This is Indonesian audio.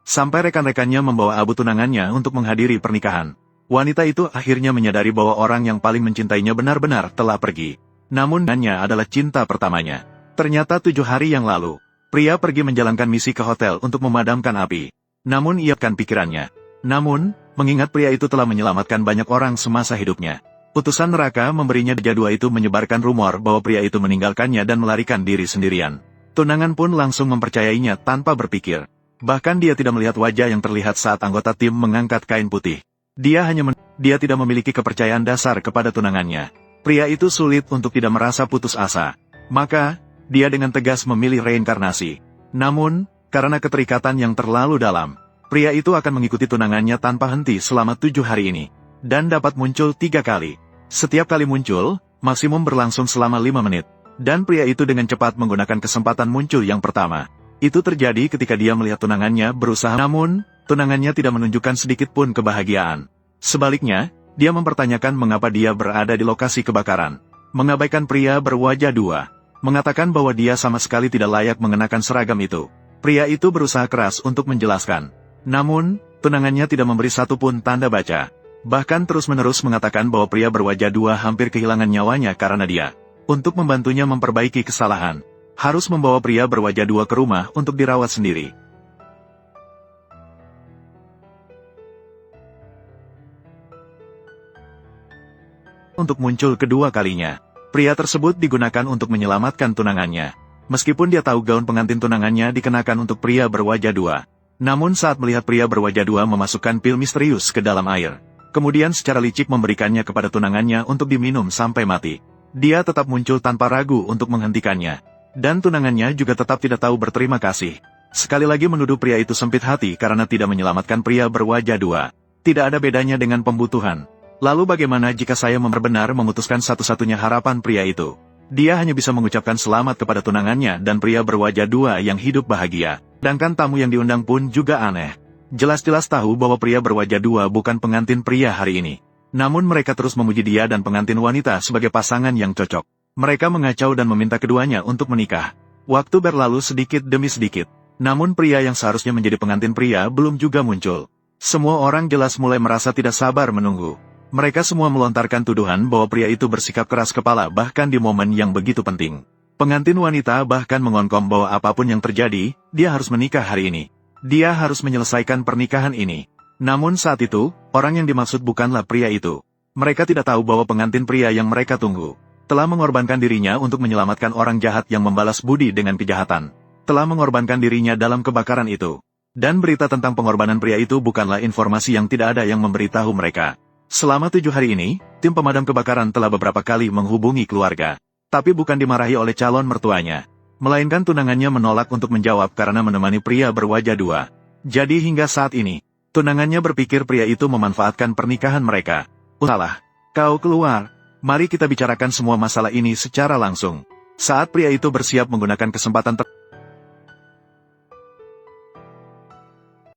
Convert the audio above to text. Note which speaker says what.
Speaker 1: Sampai rekan-rekannya membawa abu tunangannya untuk menghadiri pernikahan. Wanita itu akhirnya menyadari bahwa orang yang paling mencintainya benar-benar telah pergi. Namun hanya adalah cinta pertamanya. Ternyata 7 hari yang lalu, pria pergi menjalankan misi ke hotel untuk memadamkan api. Namun ia kan pikirannya. Namun, mengingat pria itu telah menyelamatkan banyak orang semasa hidupnya. Utusan neraka memberinya jadwal itu menyebarkan rumor bahwa pria itu meninggalkannya dan melarikan diri sendirian. Tunangan pun langsung mempercayainya tanpa berpikir. Bahkan dia tidak melihat wajah yang terlihat saat anggota tim mengangkat kain putih. Dia tidak memiliki kepercayaan dasar kepada tunangannya. Pria itu sulit untuk tidak merasa putus asa. Maka, dia dengan tegas memilih reinkarnasi. Namun, karena keterikatan yang terlalu dalam, pria itu akan mengikuti tunangannya tanpa henti selama 7 hari ini. Dan dapat muncul 3 kali. Setiap kali muncul, maksimum berlangsung selama 5 menit. Dan pria itu dengan cepat menggunakan kesempatan muncul yang pertama. Itu terjadi ketika dia melihat tunangannya berusaha, namun, tunangannya tidak menunjukkan sedikit pun kebahagiaan. Sebaliknya, dia mempertanyakan mengapa dia berada di lokasi kebakaran. Mengabaikan pria berwajah 2. Mengatakan bahwa dia sama sekali tidak layak mengenakan seragam itu. Pria itu berusaha keras untuk menjelaskan. Namun, tunangannya tidak memberi satupun tanda baca. Bahkan terus-menerus mengatakan bahwa pria berwajah 2 hampir kehilangan nyawanya karena dia, untuk membantunya memperbaiki kesalahan, harus membawa pria berwajah 2 ke rumah untuk dirawat sendiri. Untuk muncul kedua kalinya, pria tersebut digunakan untuk menyelamatkan tunangannya. Meskipun dia tahu gaun pengantin tunangannya dikenakan untuk pria berwajah 2. Namun saat melihat pria berwajah 2 memasukkan pil misterius ke dalam air, kemudian secara licik memberikannya kepada tunangannya untuk diminum sampai mati, dia tetap muncul tanpa ragu untuk menghentikannya. Dan tunangannya juga tetap tidak tahu berterima kasih. Sekali lagi menuduh pria itu sempit hati karena tidak menyelamatkan pria berwajah 2. Tidak ada bedanya dengan pembutuhan. Lalu bagaimana jika saya benar-benar memutuskan satu-satunya harapan pria itu? Dia hanya bisa mengucapkan selamat kepada tunangannya dan pria berwajah 2 yang hidup bahagia. Sedangkan tamu yang diundang pun juga aneh. Jelas-jelas tahu bahwa pria berwajah 2 bukan pengantin pria hari ini. Namun mereka terus memuji dia dan pengantin wanita sebagai pasangan yang cocok. Mereka mengacau dan meminta keduanya untuk menikah. Waktu berlalu sedikit demi sedikit. Namun pria yang seharusnya menjadi pengantin pria belum juga muncul. Semua orang jelas mulai merasa tidak sabar menunggu. Mereka semua melontarkan tuduhan bahwa pria itu bersikap keras kepala bahkan di momen yang begitu penting. Pengantin wanita bahkan mengonkom bahwa apapun yang terjadi, dia harus menikah hari ini. Dia harus menyelesaikan pernikahan ini. Namun saat itu, orang yang dimaksud bukanlah pria itu. Mereka tidak tahu bahwa pengantin pria yang mereka tunggu telah mengorbankan dirinya untuk menyelamatkan orang jahat yang membalas budi dengan kejahatan. Telah mengorbankan dirinya dalam kebakaran itu. Dan berita tentang pengorbanan pria itu bukanlah informasi yang tidak ada yang memberitahu mereka. Selama 7 hari ini, tim pemadam kebakaran telah beberapa kali menghubungi keluarga. Tapi bukan dimarahi oleh calon mertuanya. Melainkan tunangannya menolak untuk menjawab karena menemani pria berwajah 2. Jadi hingga saat ini, tunangannya berpikir pria itu memanfaatkan pernikahan mereka. Salah, kau keluar. Mari kita bicarakan semua masalah ini secara langsung. Saat pria itu bersiap menggunakan kesempatan